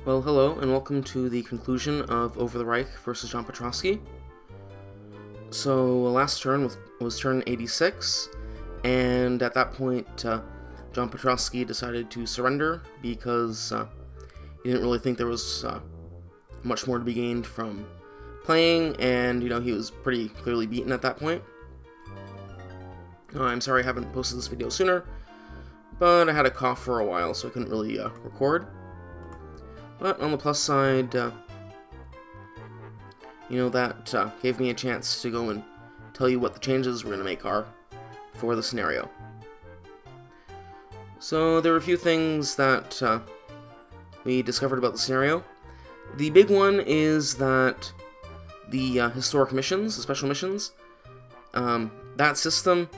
Well, hello, and welcome to the conclusion of Over the Reich versus John Petrosky. So, last turn was turn 86, and at that point, John Petrosky decided to surrender because he didn't really think there was much more to be gained from playing, and, he was pretty clearly beaten at that point. I'm sorry I haven't posted this video sooner, but I had a cough for a while, so I couldn't really record. But on the plus side, that gave me a chance to go and tell you what the changes we're going to make are for the scenario. So there were a few things that we discovered about the scenario. The big one is that the historic missions, the special missions, that system,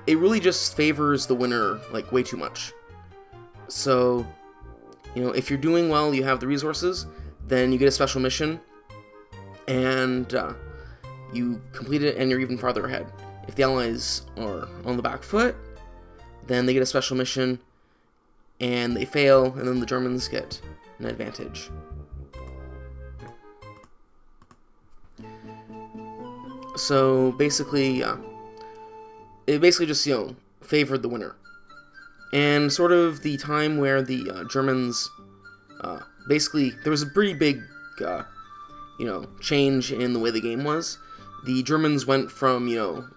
it really just favors the winner like way too much. So if you're doing well, you have the resources, then you get a special mission, and you complete it, and you're even farther ahead. If the Allies are on the back foot, then they get a special mission, and they fail, and then the Germans get an advantage. So basically, it basically just favored the winner. And sort of the time where the Germans, basically, there was a pretty big, change in the way the game was. The Germans went from,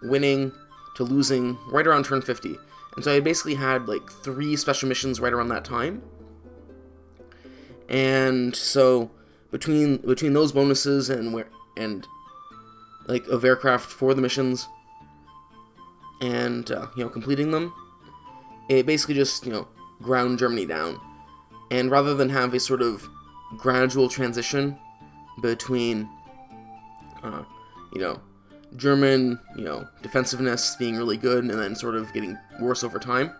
winning to losing right around turn 50. And so I basically had, 3 special missions right around that time. And so, between those bonuses and of aircraft for the missions, and, completing them, it basically just, ground Germany down. And rather than have a sort of gradual transition between, German, defensiveness being really good and then sort of getting worse over time,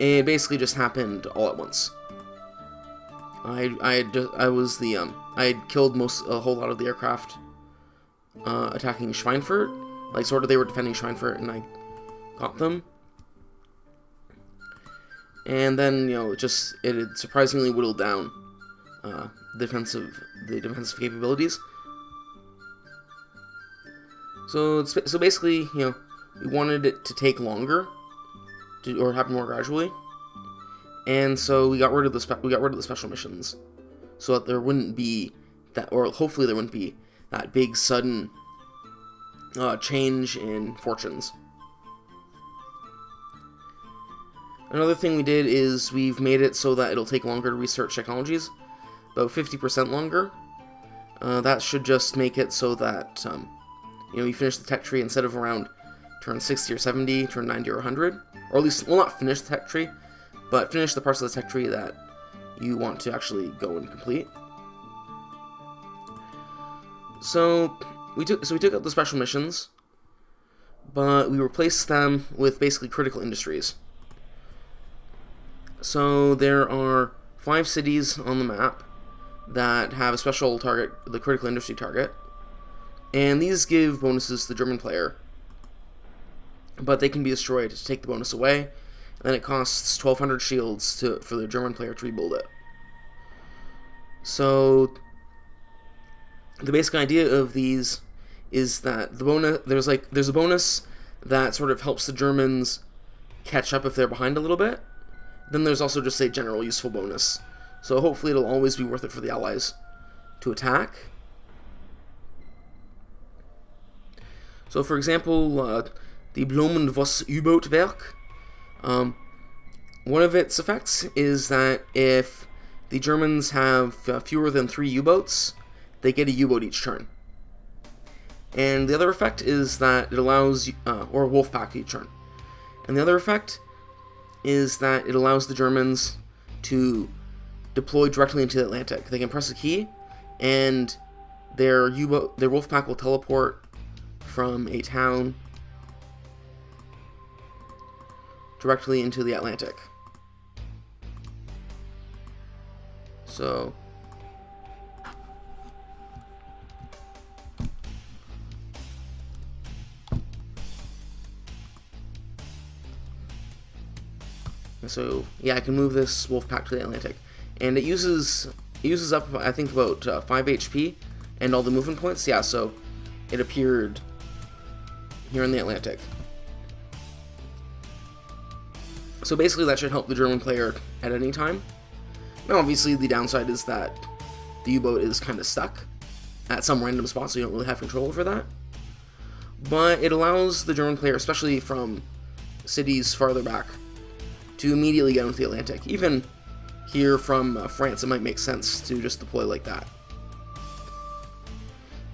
it basically just happened all at once. I had killed a whole lot of the aircraft attacking Schweinfurt. They were defending Schweinfurt, and I got them. And then, it had surprisingly whittled down the defensive capabilities. So basically, we wanted it to take longer, or happen more gradually, and so we got rid of the special missions, so that there wouldn't be that, or hopefully there wouldn't be that big sudden change in fortunes. Another thing we did is we've made it so that it'll take longer to research technologies, about 50% longer. That should just make it so that, you finish the tech tree instead of around turn 60 or 70, turn 90 or 100. Or at least, well, not finish the tech tree, but finish the parts of the tech tree that you want to actually go and complete. So we took out the special missions, but we replaced them with basically critical industries. So there are 5 cities on the map that have a special target, the critical industry target, and these give bonuses to the German player, but they can be destroyed to take the bonus away, and then it costs 1,200 shields for the German player to rebuild it. So the basic idea of these is that there's a bonus that sort of helps the Germans catch up if they're behind a little bit. Then there's also just a general useful bonus. So hopefully it'll always be worth it for the Allies to attack. So for example, the Blumenvoss U-Boot-Werk, one of its effects is that if the Germans have fewer than 3 U-boats, they get a U-boat each turn. And the other effect is that it allows, or a Wolfpack each turn. And the other effect is that it allows the Germans to deploy directly into the Atlantic. They can press a key, and their Wolfpack will teleport from a town directly into the Atlantic. So So, yeah, I can move this Wolfpack to the Atlantic. and it uses up, I think, about 5 HP and all the movement points. Yeah, so it appeared here in the Atlantic. So basically that should help the German player at any time. Now obviously the downside is that the U-boat is kind of stuck at some random spot, so you don't really have control over that. But it allows the German player, especially from cities farther back, to immediately get into the Atlantic. Even here from France, it might make sense to just deploy like that.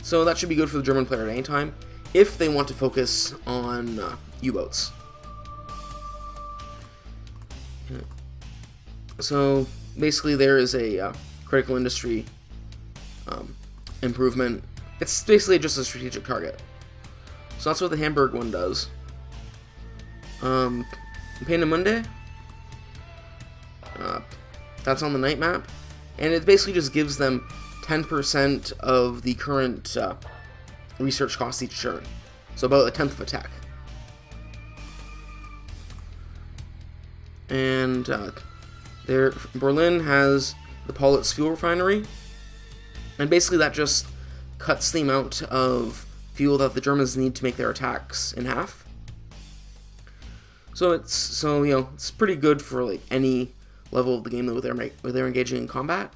So that should be good for the German player at any time, if they want to focus on U-boats. So basically there is a critical industry improvement. It's basically just a strategic target. So that's what the Hamburg one does. Peenemünde, that's on the night map, and it basically just gives them 10% of the current research costs each turn. So about a tenth of attack. And Berlin has the Paulitz fuel refinery, and basically that just cuts the amount of fuel that the Germans need to make their attacks in half. So it's pretty good for like any level of the game where they're engaging in combat.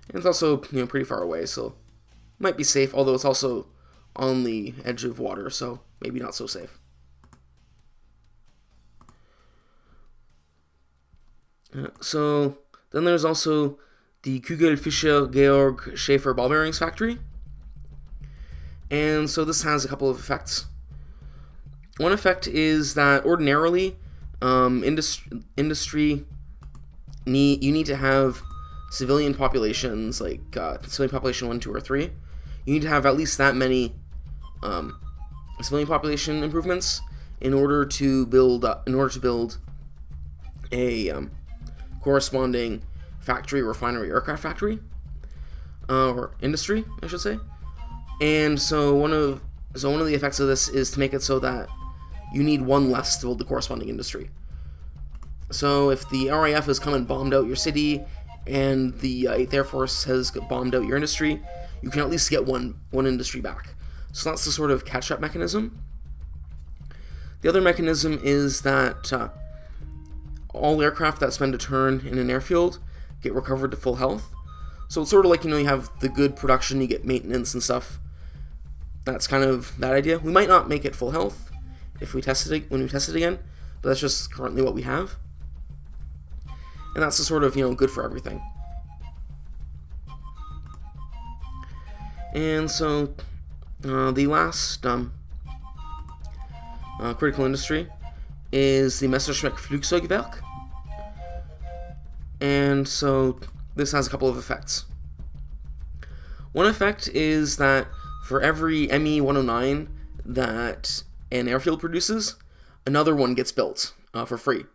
And it's also pretty far away, so might be safe, although it's also on the edge of water, so maybe not so safe. So then there's also the Kugelfischer Georg Schäfer ball bearings factory, and so this has a couple of effects. One effect is that ordinarily industry you need to have civilian populations, like civilian population 1, 2, or 3. You need to have at least that many civilian population improvements in order to build a corresponding factory, refinery, aircraft factory, or industry, I should say. And so one of the effects of this is to make it so that you need one less to build the corresponding industry. So if the RAF has come and bombed out your city, and the 8th Air Force has bombed out your industry, you can at least get one industry back. So that's the sort of catch-up mechanism. The other mechanism is that all aircraft that spend a turn in an airfield get recovered to full health. So it's sort of like, you have the good production, you get maintenance and stuff. That's kind of that idea. We might not make it full health if we test it when we test it again, but that's just currently what we have. And that's the sort of, good for everything. And so the last critical industry is the Messerschmitt Flugzeugwerk. And so this has a couple of effects. One effect is that for every Me-109 that an airfield produces, another one gets built for free.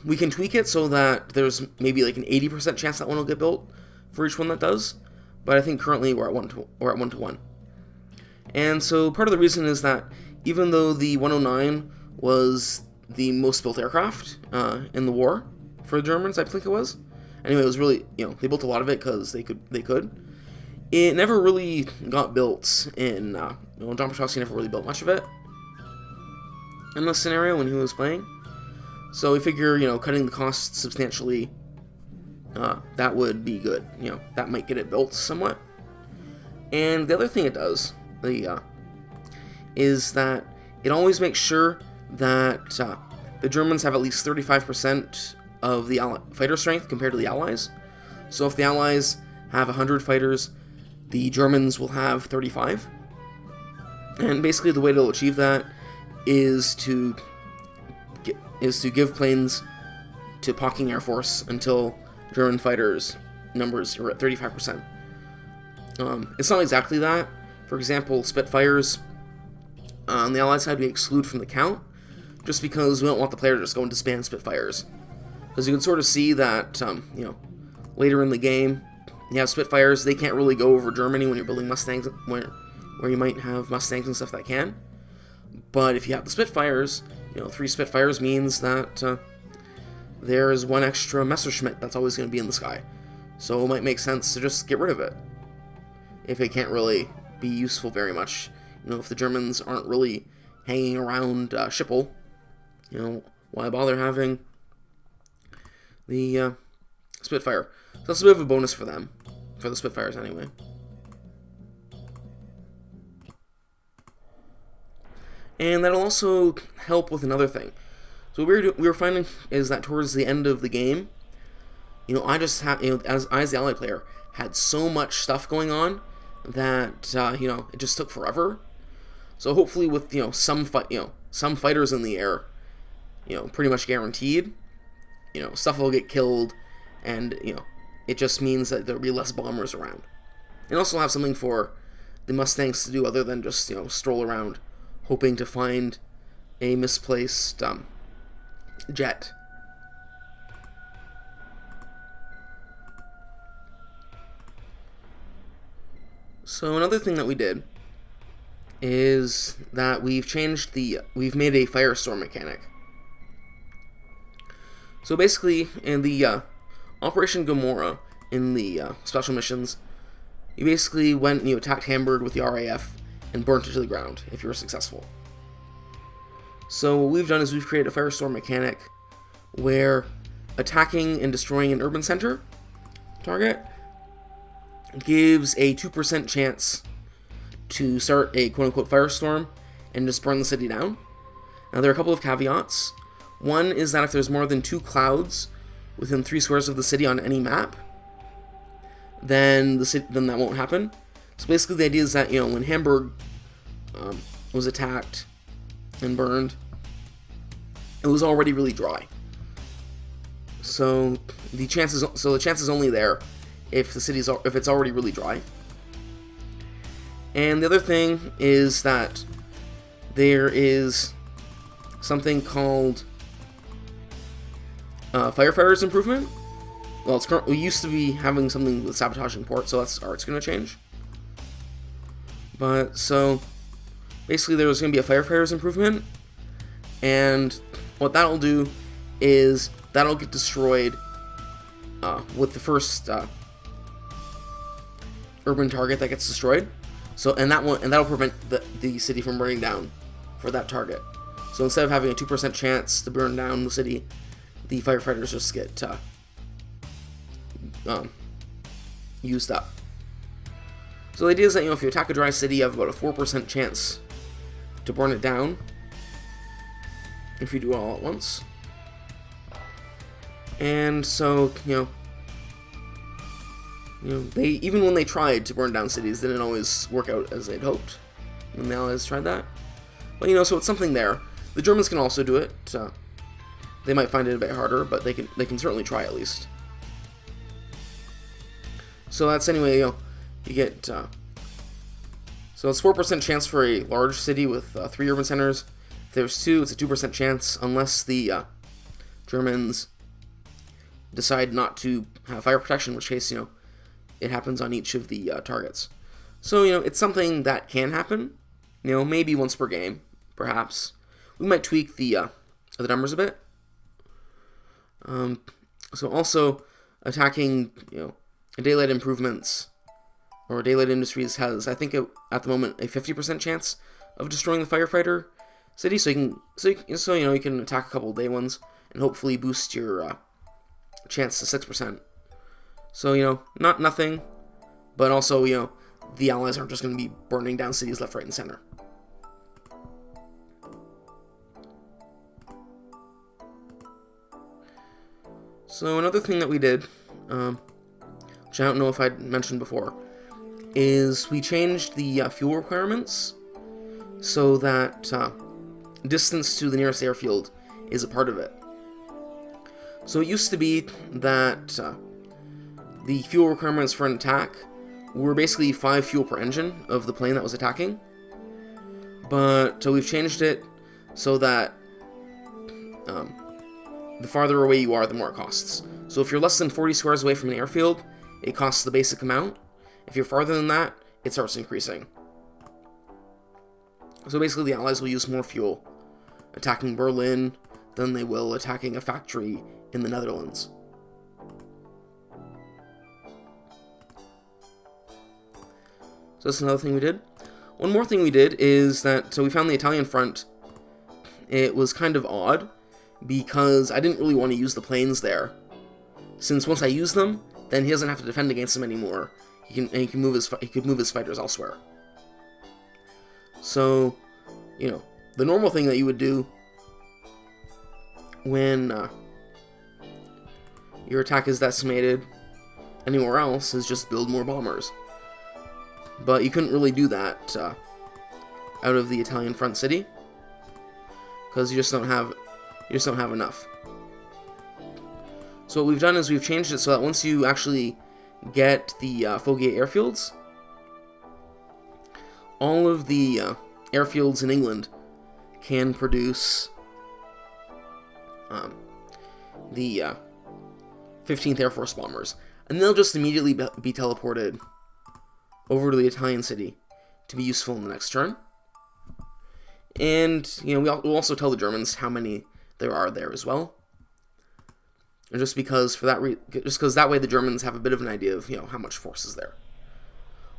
We can tweak it so that there's maybe like an 80% chance that one will get built for each one that does, but I think currently we're at 1 to 1. And so part of the reason is that even though the 109 was the most built aircraft in the war for the Germans, I think it was. Anyway, it was really, they built a lot of it because they could. It never really got built in, John Petrowski never really built much of it in this scenario when he was playing. So we figure, cutting the costs substantially, that would be good. That might get it built somewhat. And the other thing it does, is that it always makes sure that the Germans have at least 35% of the fighter strength compared to the Allies. So if the Allies have 100 fighters, the Germans will have 35. And basically the way to achieve that is to give planes to Peking Air Force until German fighters numbers are at 35%. It's not exactly that. For example, Spitfires on the Allied side we exclude from the count, just because we don't want the player to just go into spam Spitfires. Because you can sort of see that, later in the game, you have Spitfires, they can't really go over Germany when you're building Mustangs, where you might have Mustangs and stuff that can. But if you have the Spitfires, 3 Spitfires means that there's one extra Messerschmitt that's always going to be in the sky. So it might make sense to just get rid of it, if it can't really be useful very much. You know, if the Germans aren't really hanging around Schiphol, you know, why bother having the Spitfire? So that's a bit of a bonus for them, for the Spitfires anyway. And that'll also help with another thing. So what we were finding is that towards the end of the game, you know, I just had, you know, as the ally player, had so much stuff going on that you know, it just took forever. So hopefully, with, you know, some fighters in the air, you know, pretty much guaranteed, you know, stuff will get killed, and, you know, it just means that there'll be less bombers around. And also have something for the Mustangs to do other than just, you know, stroll around hoping to find a misplaced jet. So another thing that we did is that we've made a firestorm mechanic. So basically, in the Operation Gomorrah, in the special missions, you basically went and you attacked Hamburg with the RAF and burnt it to the ground if you were successful. So what we've done is we've created a firestorm mechanic where attacking and destroying an urban center target gives a 2% chance to start a quote-unquote firestorm and just burn the city down. Now, there are a couple of caveats. One is that if there's more than 2 clouds within 3 squares of the city on any map, then that won't happen. So basically the idea is that, you know, when Hamburg was attacked and burned, it was already really dry. So the chance is only there if it's already really dry. And the other thing is that there is something called Firefighters Improvement. Well, we used to be having something with sabotaging port, so it's going to change. But so basically, there was going to be a Firefighters Improvement, and what that'll do is that'll get destroyed with the first urban target that gets destroyed. So that'll prevent the city from burning down for that target. So instead of having a 2% chance to burn down the city, the firefighters just get used up. So the idea is that, you know, if you attack a dry city, you have about a 4% chance to burn it down if you do it all at once. And so, you know, they, even when they tried to burn down cities, didn't always work out as they'd hoped when the Allies tried that. But, you know, so it's something there. The Germans can also do it. They might find it a bit harder, but they can certainly try at least. So that's, anyway, you know, you get so it's 4% chance for a large city with 3 urban centers. If there's 2, it's a 2% chance, unless the Germans decide not to have fire protection, in which case, you know, it happens on each of the targets. So, you know, it's something that can happen. You know, maybe once per game, perhaps. We might tweak the numbers a bit. So also, attacking, you know, daylight improvements or daylight industries has, I think, at the moment, a 50% chance of destroying the firefighter city. So you know, you can attack a couple of day ones and hopefully boost your chance to 6%. So, you know, not nothing, but also, you know, the Allies aren't just going to be burning down cities left, right, and center. So another thing that we did, which I don't know if I'd mentioned before, is we changed the fuel requirements so that distance to the nearest airfield is a part of it. So it used to be that the fuel requirements for an attack were basically 5 fuel per engine of the plane that was attacking. But so we've changed it so that the farther away you are, the more it costs. So if you're less than 40 squares away from an airfield, it costs the basic amount. If you're farther than that, it starts increasing. So basically, the Allies will use more fuel attacking Berlin than they will attacking a factory in the Netherlands. So that's another thing we did. One more thing we did is that, so we found the Italian front. It was kind of odd, because I didn't really want to use the planes there. Since once I use them, then he doesn't have to defend against them anymore. He could move his fighters elsewhere. So, you know, the normal thing that you would do when your attack is decimated anywhere else is just build more bombers. But you couldn't really do that out of the Italian front city, because you just don't have enough. So what we've done is we've changed it so that once you actually get the Fogier airfields, all of the airfields in England can produce the 15th Air Force bombers, and they'll just immediately be teleported over to the Italian city to be useful in the next turn. And, you know, we'll also tell the Germans how many there are there as well. And just because that way the Germans have a bit of an idea of, you know, how much force is there.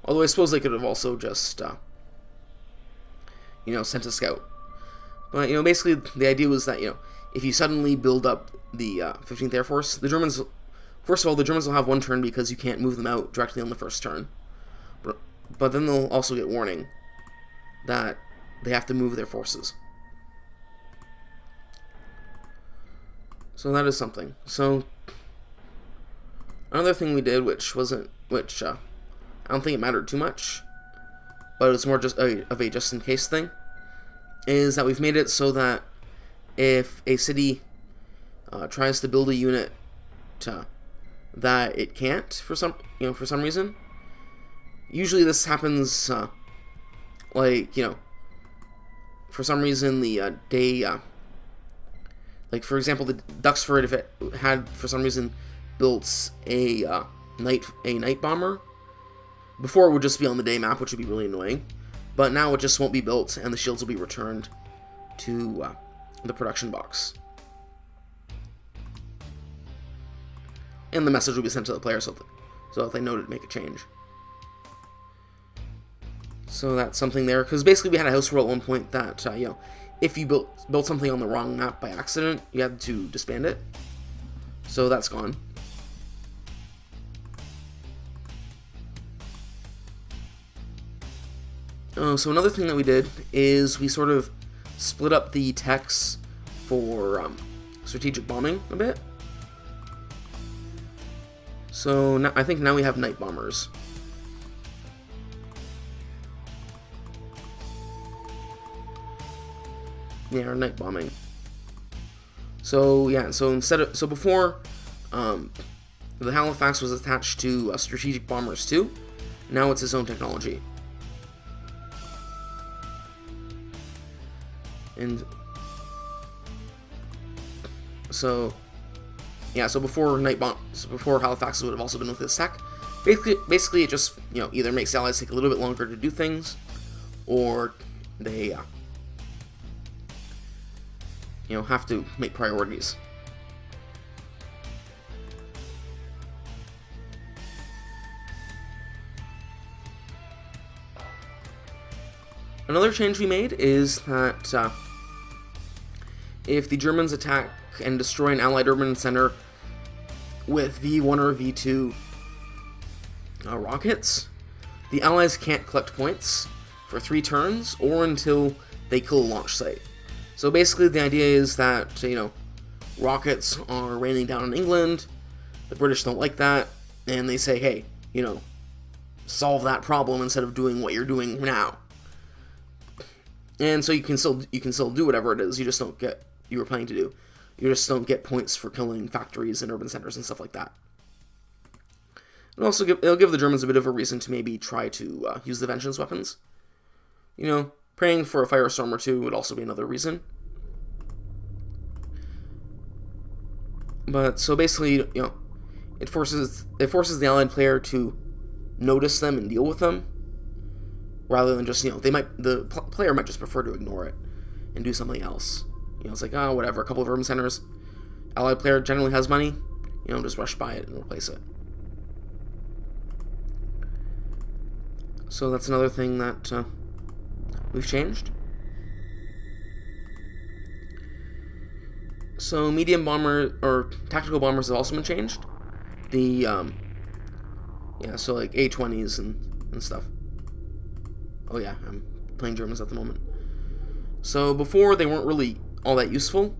Although I suppose they could have also just, you know, sent a scout. But, you know, basically the idea was that, you know, if you suddenly build up the 15th Air Force, the Germans, first of all, the Germans will have one turn because you can't move them out directly on the first turn. But then they'll also get warning that they have to move their forces. So that is something. So another thing we did, which I don't think it mattered too much, but it's more just of a just in case thing, is that we've made it so that if a city tries to build a unit that it can't for some reason. Usually this happens like, you know, for some reason the day like, for example, the Duxford, if it had for some reason built a night bomber, before it would just be on the day map, which would be really annoying, but now it just won't be built and the shields will be returned to the production box, and the message will be sent to the player so that they know to make a change. So that's something there, because basically we had a house rule at one point that you know, if you built something on the wrong map by accident, you had to disband it. So that's gone. So another thing that we did is we sort of split up the techs for strategic bombing a bit. So now, I think now we have night bombers. Yeah, or night bombing. So yeah, so before, the Halifax was attached to strategic bombers too. Now it's its own technology. And so yeah, so before Halifax would have also been with this tech. Basically, it just, you know, either makes allies take a little bit longer to do things, or they you know, have to make priorities. Another change we made is that if the Germans attack and destroy an Allied urban center with V1 or V2 rockets, the Allies can't collect points for 3 turns or until they kill a launch site. So basically the idea is that, you know, rockets are raining down on England, the British don't like that, and they say, hey, you know, solve that problem instead of doing what you're doing now. And so you can still do whatever it is, you just don't get, you were planning to do. You just don't get points for killing factories and urban centers and stuff like that. And also it'll give the Germans a bit of a reason to maybe try to use the vengeance weapons. You know, praying for a firestorm or two would also be another reason. But so basically, you know, it forces the Allied player to notice them and deal with them, rather than just, you know, the player might just prefer to ignore it and do something else. You know, it's like, oh, whatever, a couple of urban centers. allied player generally has money, just rush by it and replace it. So that's another thing that we've changed. So medium bomber or tactical bombers have also been changed. The so like A-20s and stuff. Oh yeah, I'm playing Germans at the moment. So before they weren't really all that useful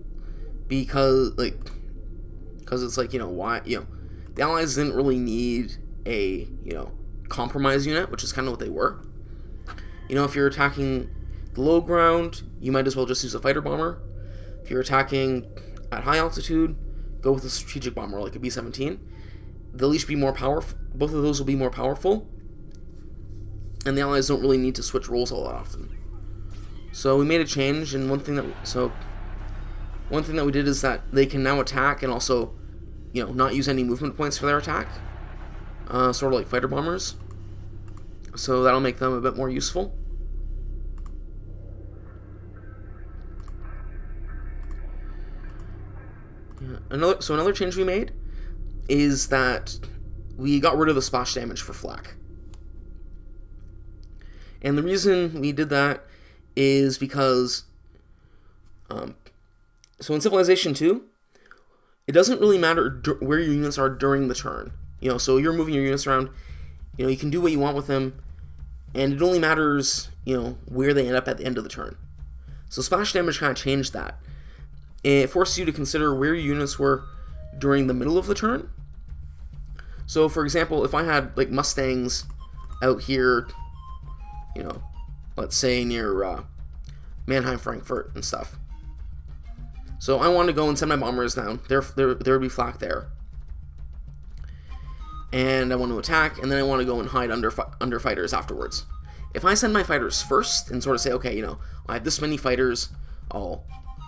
because it's like, why, the Allies didn't really need a, compromise unit, which is kind of what they were. If you're attacking the low ground, you might as well just use a fighter bomber. If you're attacking at high altitude, go with a strategic bomber like a B-17. They'll each be more powerful. Both of those will be more powerful, and the Allies don't really need to switch roles all that often. So we made a change, and one thing that we did is that they can now attack and also, not use any movement points for their attack, sort of like fighter bombers. So that'll make them a bit more useful. Yeah. Another change we made is that we got rid of the splash damage for flak. And the reason we did that is because, so in Civilization 2, it doesn't really matter where your units are during the turn. So you're moving your units around, you can do what you want with them, and it only matters, where they end up at the end of the turn. So splash damage kind of changed that. It forced you to consider where your units were during the middle of the turn. So, for example, if I had, like, Mustangs out here, let's say near Mannheim, Frankfurt, and stuff. So I want to go and send my bombers down. There would be flak there. And I want to attack, and then I want to go and hide under fighters afterwards. If I send my fighters first and sort of say, okay, I have this many fighters, I'll,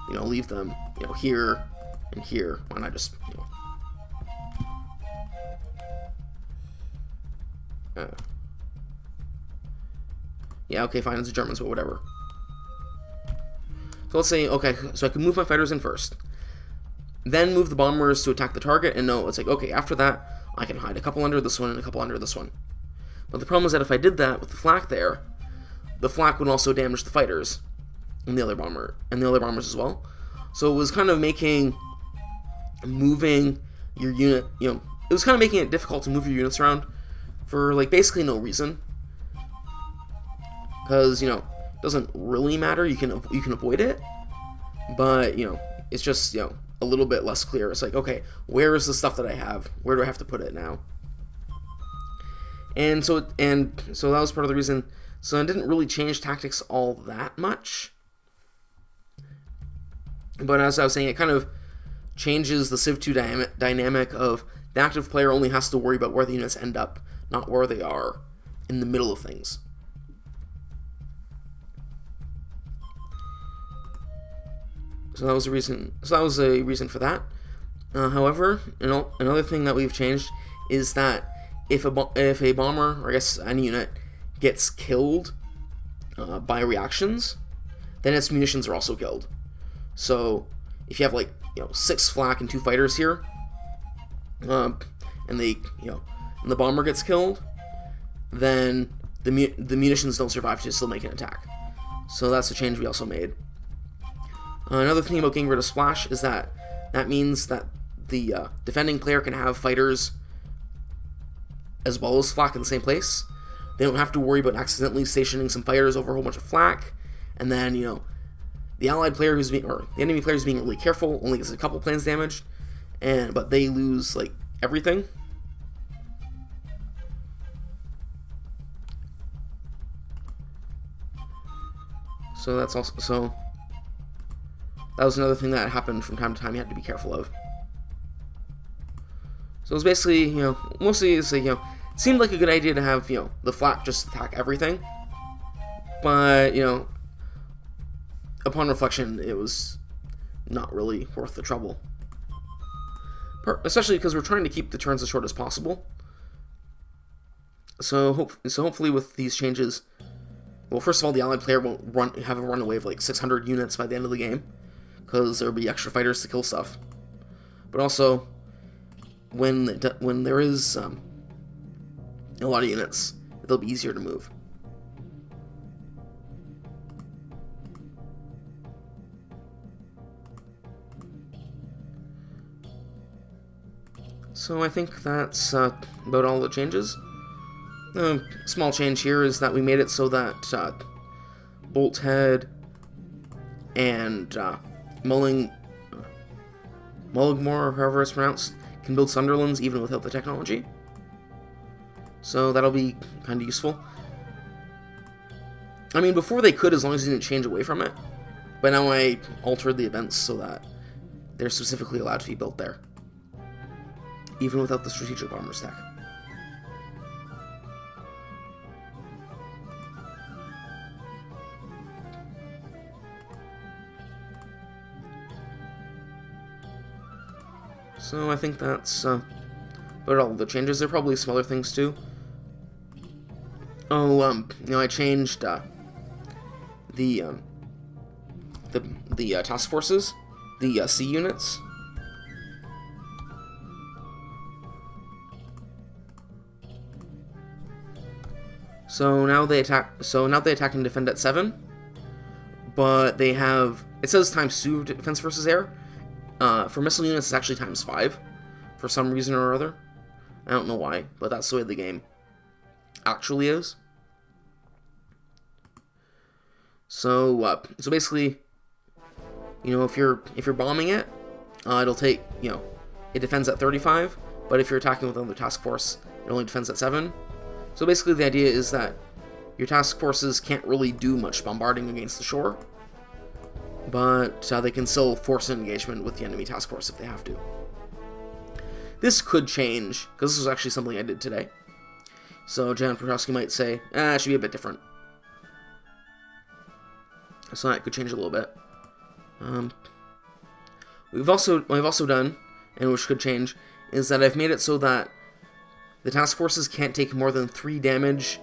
leave them, here and here. Why not just, yeah, okay, fine, it's the Germans, but whatever. So let's say, okay, so I can move my fighters in first. Then move the bombers to attack the target, and no, it's like, okay, after that, I can hide a couple under this one and a couple under this one. But the problem is that if I did that with the flak there, the flak would also damage the fighters and the other bombers as well. So it was kind of making moving your unit, it was kind of making it difficult to move your units around for, like, basically no reason. Because, it doesn't really matter, you can avoid it, but, it's just, a little bit less clear. It's like, okay, where is the stuff that I have? Where do I have to put it now? And so that was part of the reason. So I didn't really change tactics all that much. But as I was saying, it kind of changes the Civ 2 dynamic of the active player only has to worry about where the units end up, not where they are in the middle of things. So that was a reason. So that was a reason for that. However, another thing that we've changed is that if a bomber, or I guess any unit, gets killed by reactions, then its munitions are also killed. So if you have, like, 6 flak and 2 fighters here, and they, and the bomber gets killed, then the munitions don't survive to still make an attack. So that's a change we also made. Another thing about getting rid of splash is that means that the defending player can have fighters as well as flak in the same place. They don't have to worry about accidentally stationing some fighters over a whole bunch of flak, and then, the allied player the enemy player who's being really careful only gets a couple planes damaged, but they lose, like, everything. So that's also that was another thing that happened from time to time you had to be careful of. So it was basically, mostly it's like, it seemed like a good idea to have, the flak just attack everything. But, upon reflection, it was not really worth the trouble. Especially because we're trying to keep the turns as short as possible. So hopefully with these changes, well, first of all, the allied player won't have a runaway of like 600 units by the end of the game, because there will be extra fighters to kill stuff. but also when there is a lot of units, they'll be easier to move. So I think that's about all the changes. A small change here is that we made it so that Bolt Head and Mulligmore, or however it's pronounced, can build Sunderlands even without the technology. So that'll be kind of useful. I mean, before they could, as long as they didn't change away from it. But now I altered the events so that they're specifically allowed to be built there, even without the strategic bomber stack. So I think that's about all the changes. There are probably some other things too. Oh, I changed the task forces, the C units. So now they attack. So now they attack and defend at 7, but they have. It says ×2 defense versus air. For missile units, it's actually ×5 for some reason or other. I don't know why, but that's the way the game actually is. So, so basically, if you're bombing it, it'll take, it defends at 35. But if you're attacking with another task force, it only defends at 7. So basically, the idea is that your task forces can't really do much bombarding against the shore, but they can still force an engagement with the enemy task force if they have to. This could change, because this was actually something I did today. So Jan Petrowski might say, it should be a bit different. So that could change a little bit. What I've also done, and which could change, is that I've made it so that the task forces can't take more than 3 damage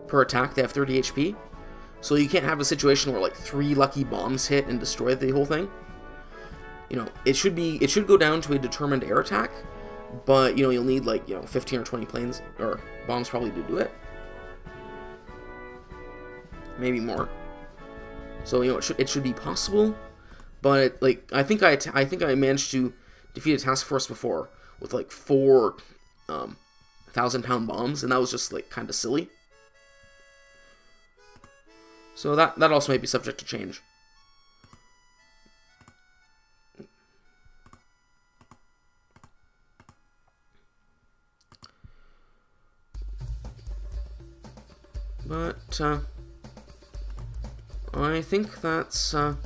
per attack. They have 30 HP. So you can't have a situation where like 3 lucky bombs hit and destroy the whole thing. It should go down to a determined air attack, but you'll need like 15 or 20 planes or bombs probably to do it. Maybe more. So it should be possible, but I think I managed to defeat a task force before with like 4 1,000-pound bombs, and that was just like kind of silly. So that also might be subject to change. But I think that's the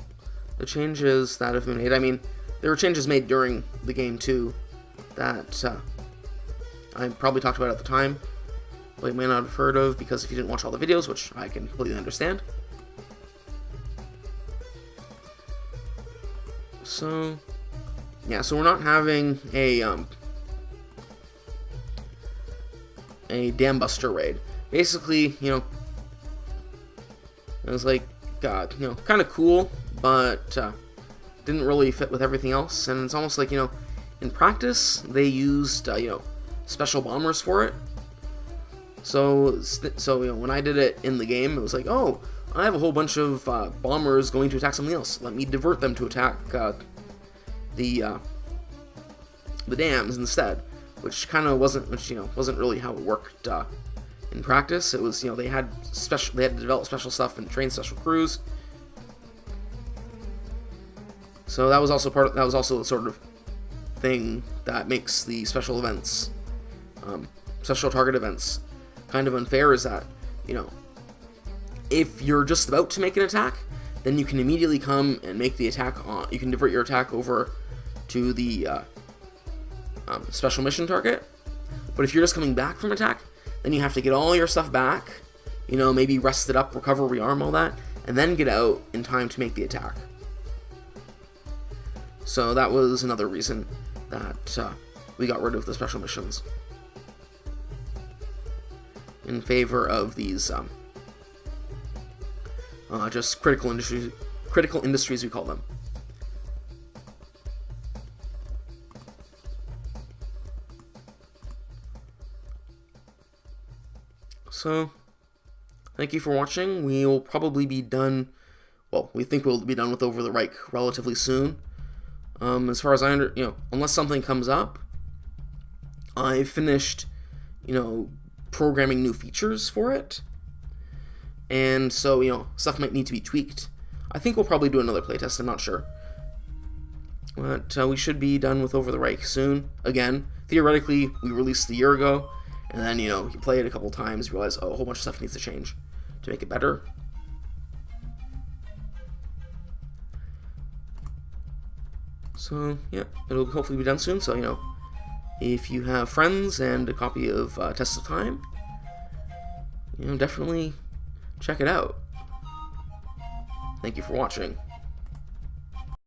changes that have been made. I mean, there were changes made during the game too that I probably talked about at the time, but you may not have heard of because if you didn't watch all the videos, which I can completely understand. So, yeah, so we're not having a Dam Buster raid. Basically, it was like, God, kind of cool, but didn't really fit with everything else. And it's almost like, in practice, they used, special bombers for it. So when I did it in the game, it was like, oh, I have a whole bunch of bombers going to attack something else. Let me divert them to attack the dams instead, which wasn't really how it worked in practice. It was they had to develop special stuff and train special crews. So that was also the sort of thing that makes the special events, special target events, kind of unfair. Is that if you're just about to make an attack, then you can immediately come and make the attack on. You can divert your attack over to the special mission target. But if you're just coming back from attack, then you have to get all your stuff back, maybe rest it up, recover, rearm, all that, and then get out in time to make the attack. So that was another reason that we got rid of the special missions in favor of these just critical industries we call them. So, thank you for watching. We will probably be done, well, we think we'll be done with Over the Reich relatively soon. As far as I unless something comes up, I've finished, programming new features for it. And so, stuff might need to be tweaked. I think we'll probably do another playtest, I'm not sure. But we should be done with Over the Reich soon. Again, theoretically, we released a year ago, and then, you play it a couple times, realize, oh, a whole bunch of stuff needs to change to make it better. So, yeah, it'll hopefully be done soon, so, if you have friends and a copy of Test of Time, definitely check it out. Thank you for watching.